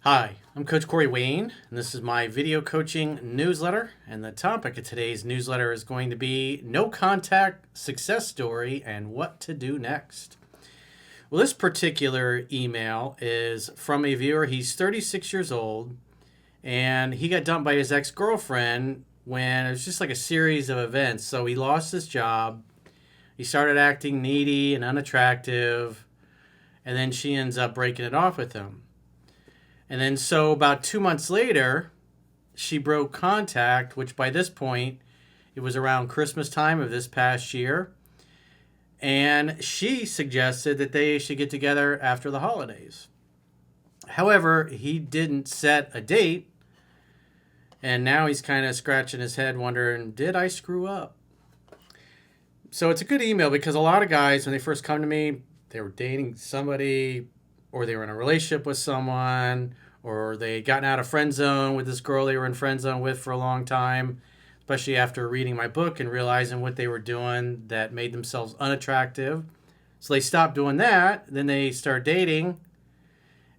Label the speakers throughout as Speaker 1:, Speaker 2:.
Speaker 1: Hi, I'm Coach Corey Wayne, and this is my video coaching newsletter. And the topic of today's newsletter is going to be no contact success story and what to do next. Well, this particular email is from a viewer. He's 36 years old, and he got dumped by his ex girlfriend when it was just like a series of events. So he lost his job, he started acting needy and unattractive, and then she ends up breaking it off with him. And then so about 2 months later, she broke contact, which by this point, it was around Christmas time of this past year. And she suggested that they should get together after the holidays. However, he didn't set a date. And now he's kind of scratching his head wondering, did I screw up? So it's a good email because a lot of guys, when they first come to me, they were dating somebody, or they were in a relationship with someone, or they had gotten out of friend zone with this girl they were in friend zone with for a long time, especially after reading my book and realizing what they were doing that made themselves unattractive. So they stopped doing that, then they start dating,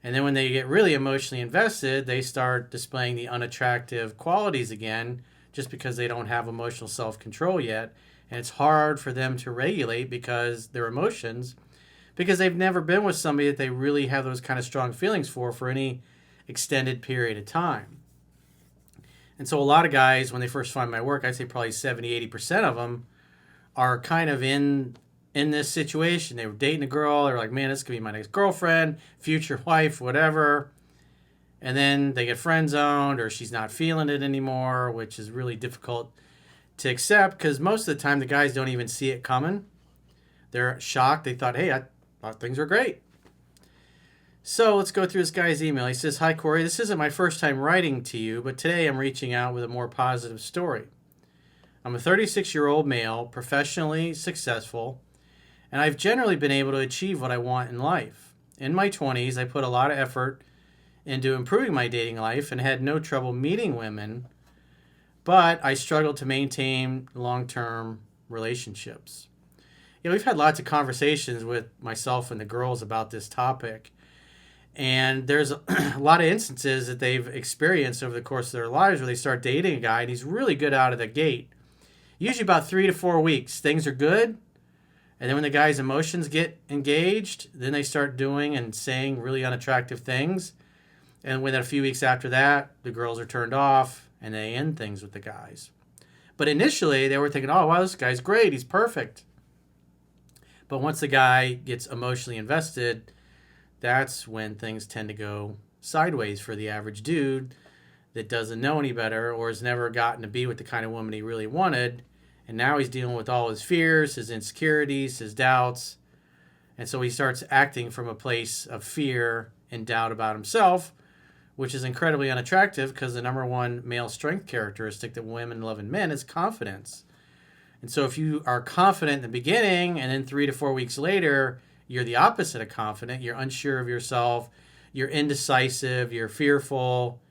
Speaker 1: and then when they get really emotionally invested, they start displaying the unattractive qualities again just because they don't have emotional self-control yet. And it's hard for them to regulate because their emotions, because they've never been with somebody that they really have those kind of strong feelings for any extended period of time. And so a lot of guys, when they first find my work, I'd say probably 70-80% of them are kind of in this situation. They were dating a girl, they're like, man, this could be my next girlfriend, future wife, whatever. And then they get friend zoned, or she's not feeling it anymore, which is really difficult to accept because most of the time the guys don't even see it coming. They're shocked. They thought, hey, I thought things were great. So let's go through this guy's email. He says, hi, Corey. This isn't my first time writing to you, but today I'm reaching out with a more positive story. I'm a 36-year-old male, professionally successful, and I've generally been able to achieve what I want in life. In my 20s, I put a lot of effort into improving my dating life and had no trouble meeting women, but I struggled to maintain long-term relationships. We've had lots of conversations with myself and the girls about this topic. And there's a lot of instances that they've experienced over the course of their lives where they start dating a guy and he's really good out of the gate. Usually about 3 to 4 weeks, things are good. And then when the guy's emotions get engaged, then they start doing and saying really unattractive things. And within a few weeks after that, the girls are turned off and they end things with the guys. But initially they were thinking, oh, wow, this guy's great. He's perfect. But once the guy gets emotionally invested, that's when things tend to go sideways for the average dude that doesn't know any better or has never gotten to be with the kind of woman he really wanted. And now he's dealing with all his fears, his insecurities, his doubts. And so he starts acting from a place of fear and doubt about himself, which is incredibly unattractive because the number one male strength characteristic that women love in men is confidence. And so if you are confident in the beginning and then 3 to 4 weeks later, you're the opposite of confident, you're unsure of yourself, you're indecisive, you're fearful,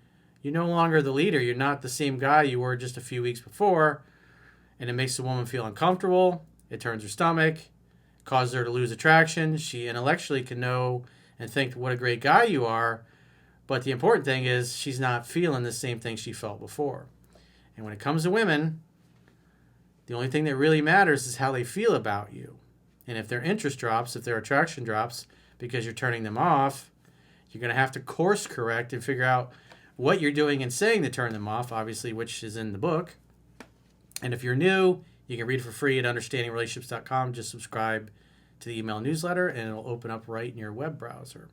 Speaker 1: you're no longer the leader, you're not the same guy you were just a few weeks before, and it makes the woman feel uncomfortable, it turns her stomach, causes her to lose attraction. She intellectually can know and think what a great guy you are, but the important thing is she's not feeling the same thing she felt before. And when it comes to women, the only thing that really matters is how they feel about you. And if their interest drops, if their attraction drops because you're turning them off, you're going to have to course correct and figure out what you're doing and saying to turn them off, obviously, which is in the book. And if you're new, you can read it for free at understandingrelationships.com. Just subscribe to the email newsletter and it'll open up right in your web browser.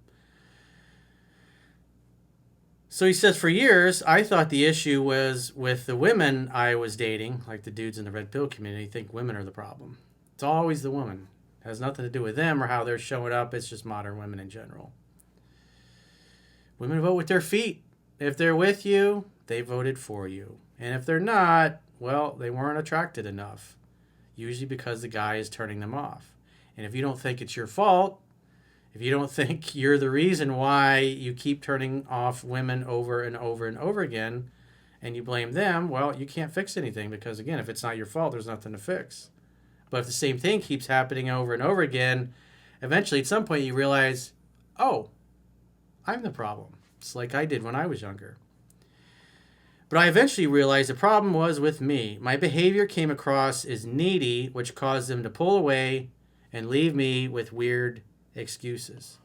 Speaker 1: So he says, for years, I thought the issue was with the women I was dating, like the dudes in the red pill community think women are the problem. It's always the woman. It has nothing to do with them or how they're showing up. It's just modern women in general. Women vote with their feet. If they're with you, they voted for you. And if they're not, well, they weren't attracted enough. Usually because the guy is turning them off. And if you don't think it's your fault, if you don't think you're the reason why you keep turning off women over and over and over again, and you blame them, well, you can't fix anything because, again, if it's not your fault, there's nothing to fix. But if the same thing keeps happening over and over again, eventually at some point you realize, oh, I'm the problem. It's like I did when I was younger. But I eventually realized the problem was with me. My behavior came across as needy, which caused them to pull away and leave me with weird excuses.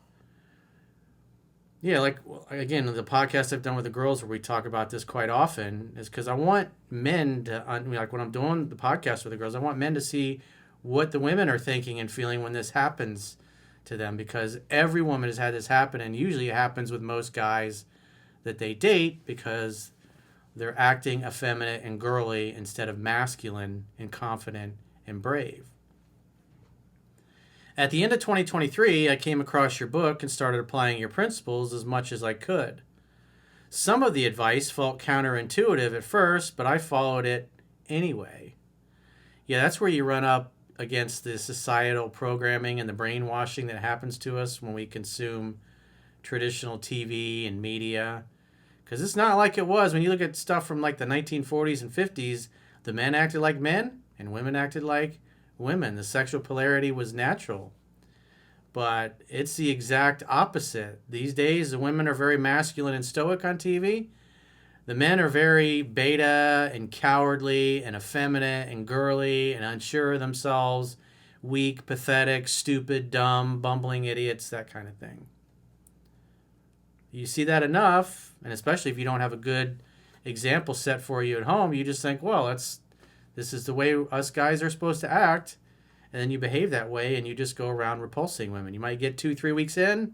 Speaker 1: Yeah, like, again, the podcast I've done with the girls where we talk about this quite often is because I want men to, like when I'm doing the podcast with the girls, I want men to see what the women are thinking and feeling when this happens to them, because every woman has had this happen, and usually it happens with most guys that they date because they're acting effeminate and girly instead of masculine and confident and brave. At the end of 2023, I came across your book and started applying your principles as much as I could. Some of the advice felt counterintuitive at first, but I followed it anyway. Yeah, that's where you run up against the societal programming and the brainwashing that happens to us when we consume traditional TV and media. Because it's not like it was when you look at stuff from like the 1940s and 50s. The men acted like men and women acted like women. The sexual polarity was natural. But it's the exact opposite. These days, the women are very masculine and stoic on TV. The men are very beta and cowardly and effeminate and girly and unsure of themselves, weak, pathetic, stupid, dumb, bumbling idiots, that kind of thing. You see that enough, and especially if you don't have a good example set for you at home, you just think, well, this is the way us guys are supposed to act, and then you behave that way, and you just go around repulsing women. You might get 2-3 weeks in,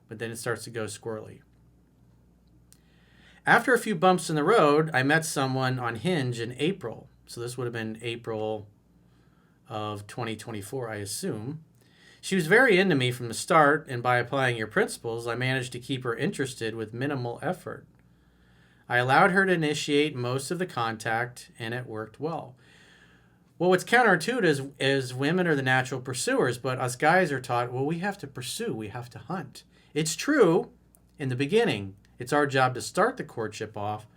Speaker 1: but then it starts to go squirrely. After a few bumps in the road, I met someone on Hinge in April. So this would have been April of 2024, I assume. She was very into me from the start, and by applying your principles, I managed to keep her interested with minimal effort. I allowed her to initiate most of the contact, and it worked well. Well, what's counterintuitive is women are the natural pursuers, but us guys are taught, well, we have to pursue, we have to hunt. It's true in the beginning. It's our job to start the courtship off,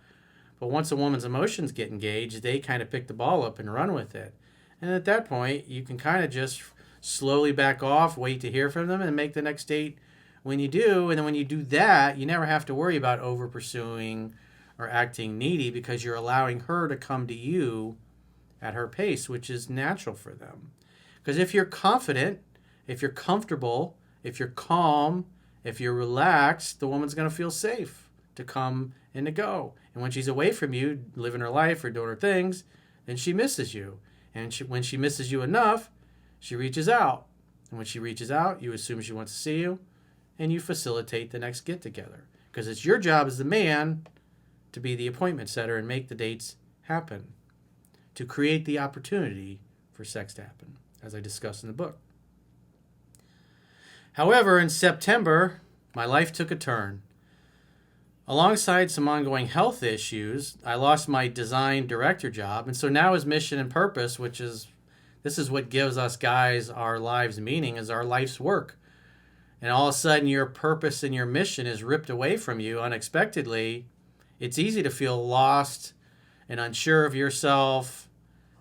Speaker 1: but once a woman's emotions get engaged, they kind of pick the ball up and run with it. And at that point, you can kind of just slowly back off, wait to hear from them, and make the next date when you do. And then when you do that, you never have to worry about over pursuing or acting needy, because you're allowing her to come to you at her pace, which is natural for them. Because if you're confident, if you're comfortable, if you're calm, if you're relaxed, the woman's going to feel safe to come and to go. And when she's away from you, living her life or doing her things, then she misses you. And when she misses you enough, she reaches out. And when she reaches out, you assume she wants to see you, and you facilitate the next get-together. Because it's your job as the man to be the appointment setter and make the dates happen, to create the opportunity for sex to happen, as I discussed in the book. However, in September, my life took a turn. Alongside some ongoing health issues, I lost my design director job, and so now his mission and purpose, this is what gives us guys our lives meaning, is our life's work. And all of a sudden, your purpose and your mission is ripped away from you unexpectedly. It's easy to feel lost and unsure of yourself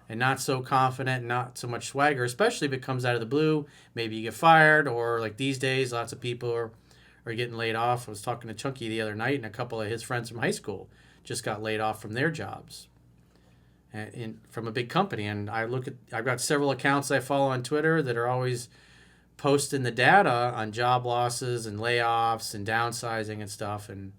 Speaker 1: and not so confident, not so much swagger, especially if it comes out of the blue. Maybe you get fired, or like these days, lots of people are getting laid off. I was talking to Chunky the other night, and a couple of his friends from high school just got laid off from their jobs from a big company. And I've got several accounts I follow on Twitter that are always posting the data on job losses and layoffs and downsizing and stuff. And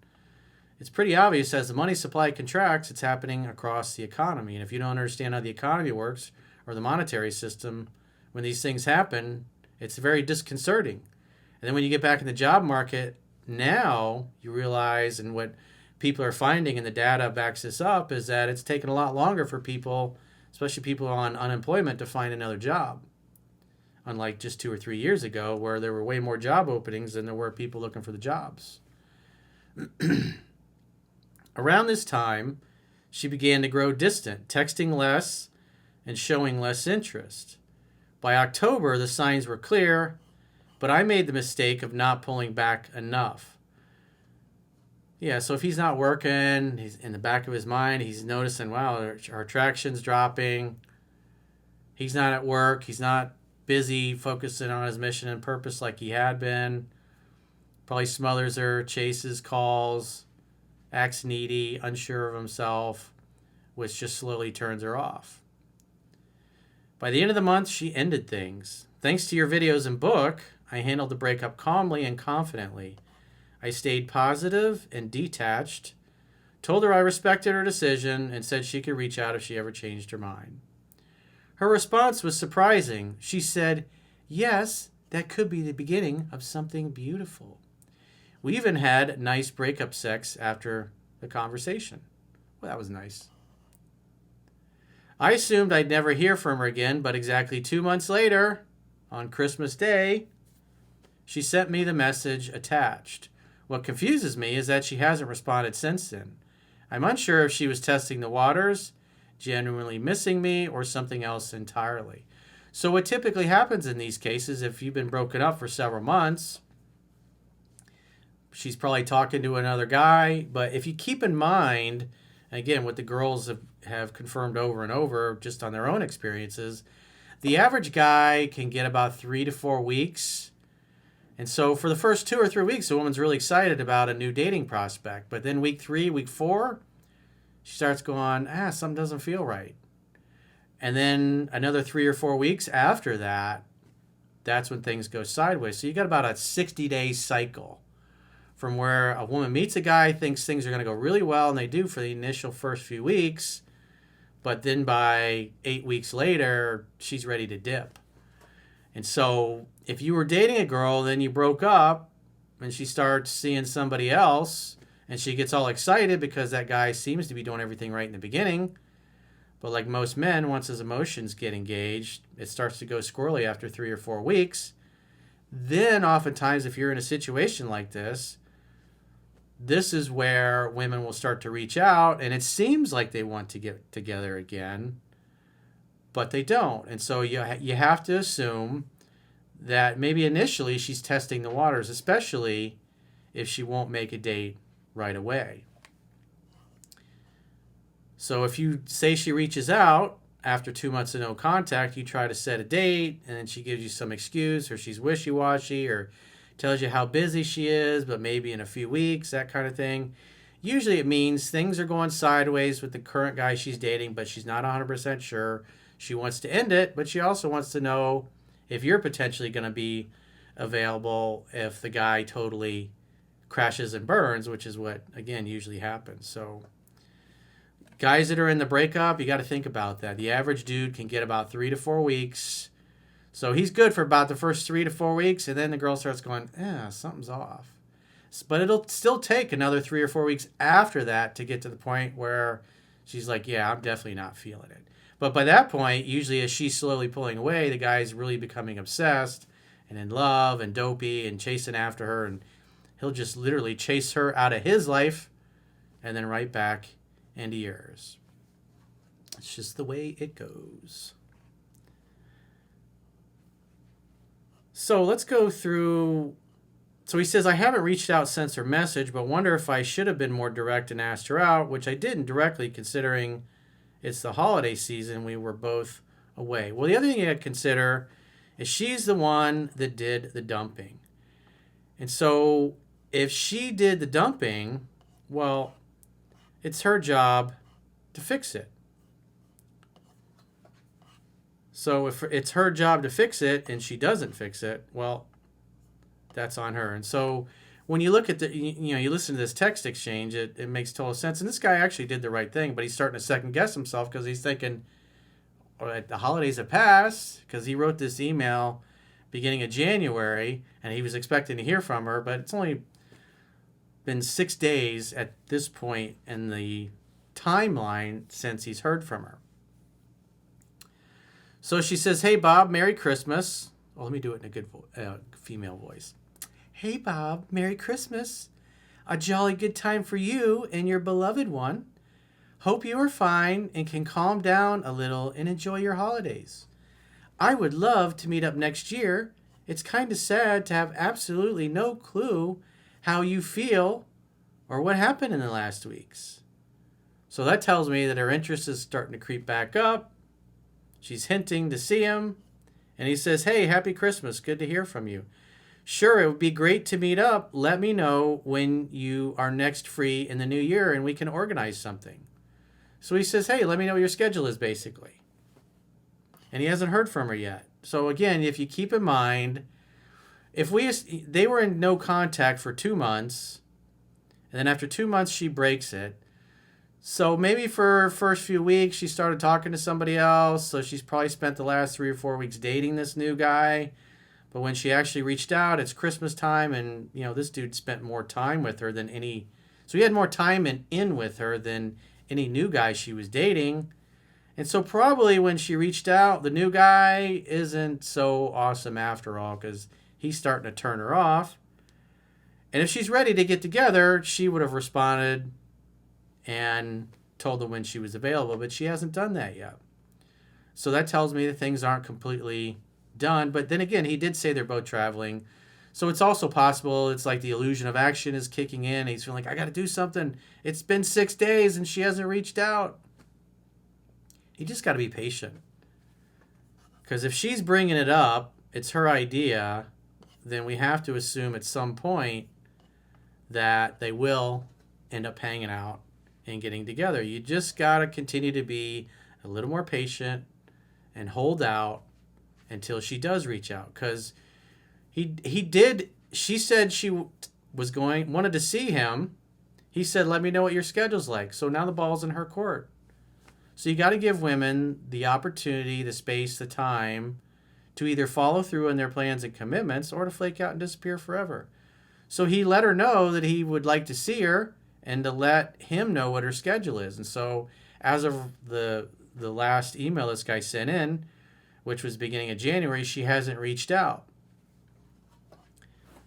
Speaker 1: it's pretty obvious, as the money supply contracts, it's happening across the economy. And if you don't understand how the economy works or the monetary system, when these things happen, it's very disconcerting. And then when you get back in the job market now, you realize, and what people are finding, and the data backs this up, is that it's taken a lot longer for people, especially people on unemployment, to find another job. Unlike just 2 or 3 years ago, where there were way more job openings than there were people looking for the jobs. Around this time, she began to grow distant, texting less and showing less interest. By October, the signs were clear, but I made the mistake of not pulling back enough. Yeah, so if he's not working, he's in the back of his mind, he's noticing, wow, our attraction's dropping. He's not at work. He's not busy focusing on his mission and purpose like he had been. Probably smothers her, chases calls, acts needy, unsure of himself, which just slowly turns her off. By the end of the month, she ended things. Thanks to your videos and book, I handled the breakup calmly and confidently. I stayed positive and detached, told her I respected her decision, and said she could reach out if she ever changed her mind. Her response was surprising. She said, "Yes, that could be the beginning of something beautiful." We even had nice breakup sex after the conversation. Well, that was nice. I assumed I'd never hear from her again, but exactly 2 months later, on Christmas Day, she sent me the message attached. What confuses me is that she hasn't responded since then. I'm unsure if she was testing the waters, genuinely missing me, or something else entirely. So what typically happens in these cases, if you've been broken up for several months, she's probably talking to another guy. But if you keep in mind, again, what the girls have confirmed over and over just on their own experiences, the average guy can get about 3 to 4 weeks. And so for the first 2 or 3 weeks, the woman's really excited about a new dating prospect. But then week 3, week 4, she starts going, something doesn't feel right. And then another 3 or 4 weeks after that, that's when things go sideways. So you got about a 60-day cycle from where a woman meets a guy, thinks things are going to go really well, and they do for the initial first few weeks. But then by 8 weeks later, she's ready to dip. And so if you were dating a girl, then you broke up, and she starts seeing somebody else, and she gets all excited because that guy seems to be doing everything right in the beginning. But like most men, once his emotions get engaged, it starts to go squirrely after 3 or 4 weeks. Then oftentimes, if you're in a situation like this is where women will start to reach out, and it seems like they want to get together again, but they don't. And so you have to assume that maybe initially she's testing the waters, especially if she won't make a date right away. So if you say she reaches out after 2 months of no contact, you try to set a date, and then she gives you some excuse, or she's wishy-washy, or tells you how busy she is, but maybe in a few weeks, that kind of thing. Usually it means things are going sideways with the current guy she's dating, but she's not 100% sure. She wants to end it, but she also wants to know if you're potentially going to be available if the guy totally crashes and burns, which is what, again, usually happens. So guys that are in the breakup, you got to think about that. The average dude can get about 3 to 4 weeks. So he's good for about the first 3 to 4 weeks, and then the girl starts going, something's off. But it'll still take another 3 or 4 weeks after that to get to the point where she's like, yeah, I'm definitely not feeling it. But by that point, usually as she's slowly pulling away, the guy's really becoming obsessed and in love and dopey and chasing after her, and he'll just literally chase her out of his life and then right back into yours. It's just the way it goes. So let's go through. So he says, I haven't reached out since her message, but wonder if I should have been more direct and asked her out, which I didn't directly, considering it's the holiday season. We were both away. Well, the other thing you got to consider is she's the one that did the dumping. And so if she did the dumping, well, it's her job to fix it. So if it's her job to fix it and she doesn't fix it, well, that's on her. And so when you look at you listen to this text exchange, it makes total sense. And this guy actually did the right thing, but he's starting to second guess himself because he's thinking, all right, the holidays have passed, because he wrote this email beginning of January and he was expecting to hear from her, but it's only been 6 days at this point in the timeline since he's heard from her. So she says, hey, Bob, Merry Christmas. Oh, let me do it in a good female voice. Hey, Bob, Merry Christmas. A jolly good time for you and your beloved one. Hope you are fine and can calm down a little and enjoy your holidays. I would love to meet up next year. It's kind of sad to have absolutely no clue how you feel or what happened in the last weeks. So that tells me that her interest is starting to creep back up. She's hinting to see him, and he says, hey, happy Christmas. Good to hear from you. Sure, it would be great to meet up. Let me know when you are next free in the new year and we can organize something. So he says, hey, let me know what your schedule is, basically. And he hasn't heard from her yet. So again, if you keep in mind, they were in no contact for 2 months, and then after 2 months she breaks it. So maybe for her first few weeks she started talking to somebody else. So she's probably spent the last 3 or 4 weeks dating this new guy. But when she actually reached out, it's Christmas time, and this dude spent more time with her than any. So he had more time in with her than any new guy she was dating. And so probably when she reached out, the new guy isn't so awesome after all, because he's starting to turn her off. And if she's ready to get together, she would have responded and told him when she was available, but she hasn't done that yet. So that tells me that things aren't completely done. But then again, he did say they're both traveling. So it's also possible it's like the illusion of action is kicking in. He's feeling like, I got to do something. It's been 6 days and she hasn't reached out. You just got to be patient. Because if she's bringing it up, it's her idea, then we have to assume at some point that they will end up hanging out and getting together. You just got to continue to be a little more patient and hold out until she does reach out. Because she said she wanted to see him. He said, let me know what your schedule's like. So now the ball's in her court. So you got to give women the opportunity, the space, the time to either follow through on their plans and commitments or to flake out and disappear forever. So he let her know that he would like to see her and to let him know what her schedule is. And so as of the last email this guy sent in, which was beginning of January, she hasn't reached out.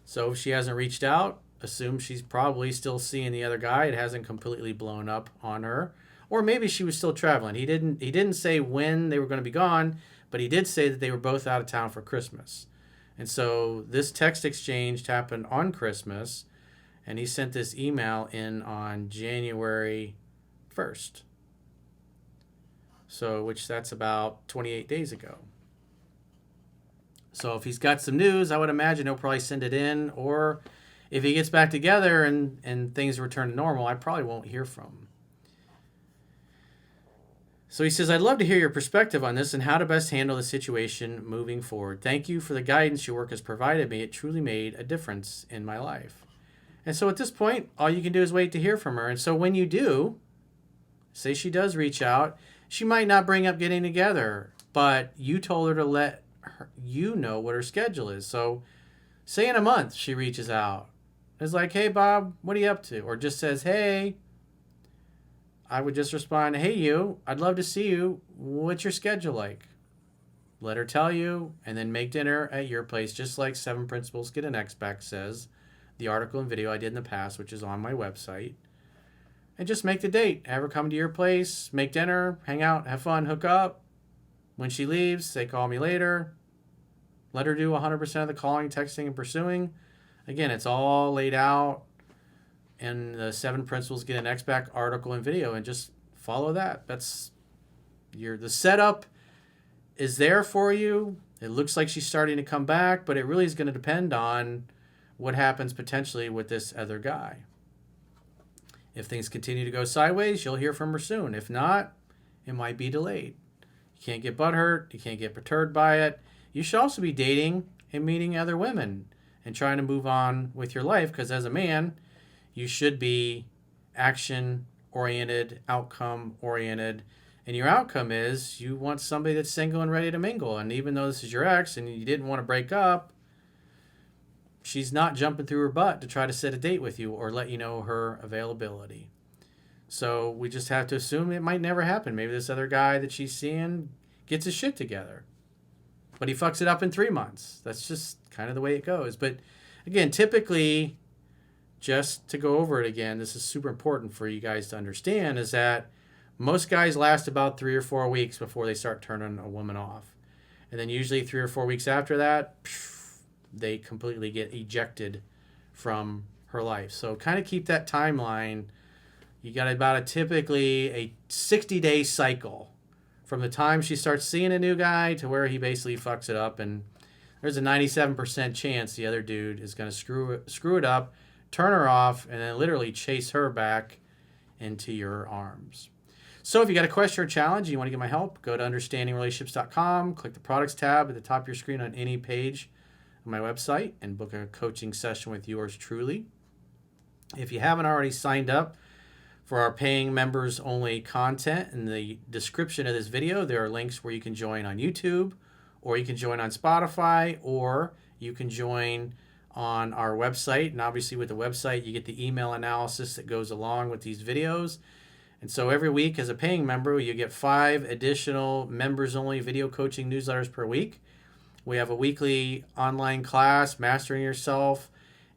Speaker 1: So if she hasn't reached out, assume she's probably still seeing the other guy. It hasn't completely blown up on her. Or maybe she was still traveling. He didn't say when they were going to be gone, but he did say that they were both out of town for Christmas. And so this text exchange happened on Christmas, and he sent this email in on January 1st. So, that's about 28 days ago. So if he's got some news, I would imagine he'll probably send it in. Or if he gets back together and things return to normal, I probably won't hear from him. So he says, I'd love to hear your perspective on this and how to best handle the situation moving forward. Thank you for the guidance your work has provided me. It truly made a difference in my life. And so at this point, all you can do is wait to hear from her. And so when you do, say she does reach out, she might not bring up getting together, but you told her to let you know what her schedule is. So say in a month she reaches out. It's like, hey, Bob, what are you up to? Or just says, hey. I would just respond, hey, you, I'd love to see you. What's your schedule like? Let her tell you, and then make dinner at your place, just like 7 Principles Get an X Back says, the article and video I did in the past, which is on my website. And just make the date. Have her come to your place, make dinner, hang out, have fun, hook up. When she leaves, say, call me later. Let her do 100% of the calling, texting, and pursuing. Again, it's all laid out in the 7 Principles Get an X Back article and video, and just follow that. The setup is there for you. It looks like she's starting to come back, but it really is going to depend on what happens potentially with this other guy. If things continue to go sideways, you'll hear from her soon. If not, it might be delayed. You can't get butthurt. You can't get perturbed by it. You should also be dating and meeting other women and trying to move on with your life, because as a man, you should be action-oriented, outcome-oriented. And your outcome is you want somebody that's single and ready to mingle. And even though this is your ex and you didn't want to break up, she's not jumping through her butt to try to set a date with you or let you know her availability. So we just have to assume it might never happen. Maybe this other guy that she's seeing gets his shit together, but he fucks it up in 3 months. That's just kind of the way it goes. But again, typically, just to go over it again, this is super important for you guys to understand, is that most guys last about 3 or 4 weeks before they start turning a woman off. And then usually 3 or 4 weeks after that, they completely get ejected from her life. So kind of keep that timeline. You got about typically a 60-day cycle from the time she starts seeing a new guy to where he basically fucks it up. And there's a 97% chance the other dude is going to screw it up, turn her off, and then literally chase her back into your arms. So if you got a question or challenge, you want to get my help, go to understandingrelationships.com, click the products tab at the top of your screen on any page of my website, and book a coaching session with yours truly. If you haven't already signed up for our paying members only content, in the description of this video, there are links where you can join on YouTube, or you can join on Spotify, or you can join on our website. And obviously with the website, you get the email analysis that goes along with these videos. And so every week as a paying member, you get 5 additional members-only video coaching newsletters per week. We have a weekly online class, Mastering Yourself,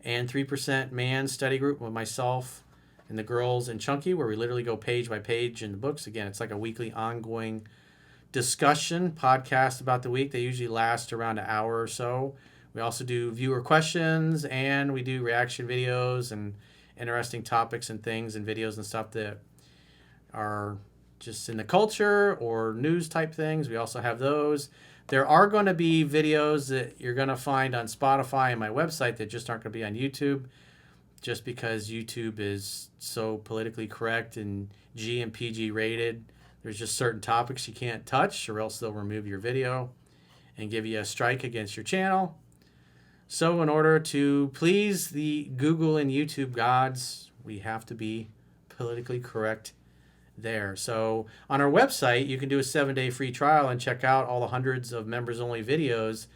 Speaker 1: and 3% Man study group with myself and the girls and Chunky, where we literally go page by page in the books. Again, it's like a weekly ongoing discussion podcast about the week. They usually last around an hour or so. We also do viewer questions, and we do reaction videos and interesting topics and things and videos and stuff that are just in the culture or news type things. We also have those. There are going to be videos that you're going to find on Spotify and my website that just aren't going to be on YouTube, just because YouTube is so politically correct and G and PG rated. There's just certain topics you can't touch, or else they'll remove your video and give you a strike against your channel. So in order to please the Google and YouTube gods, we have to be politically correct there. So on our website, you can do a 7-day free trial and check out all the hundreds of members-only videos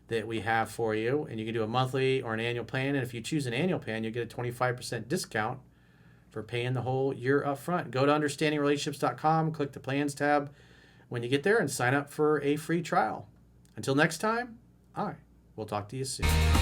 Speaker 1: that we have for you. And you can do a monthly or an annual plan. And if you choose an annual plan, you get a 25% discount for paying the whole year up front. Go to understandingrelationships.com, click the plans tab when you get there, and sign up for a free trial. Until next time, I will talk to you soon.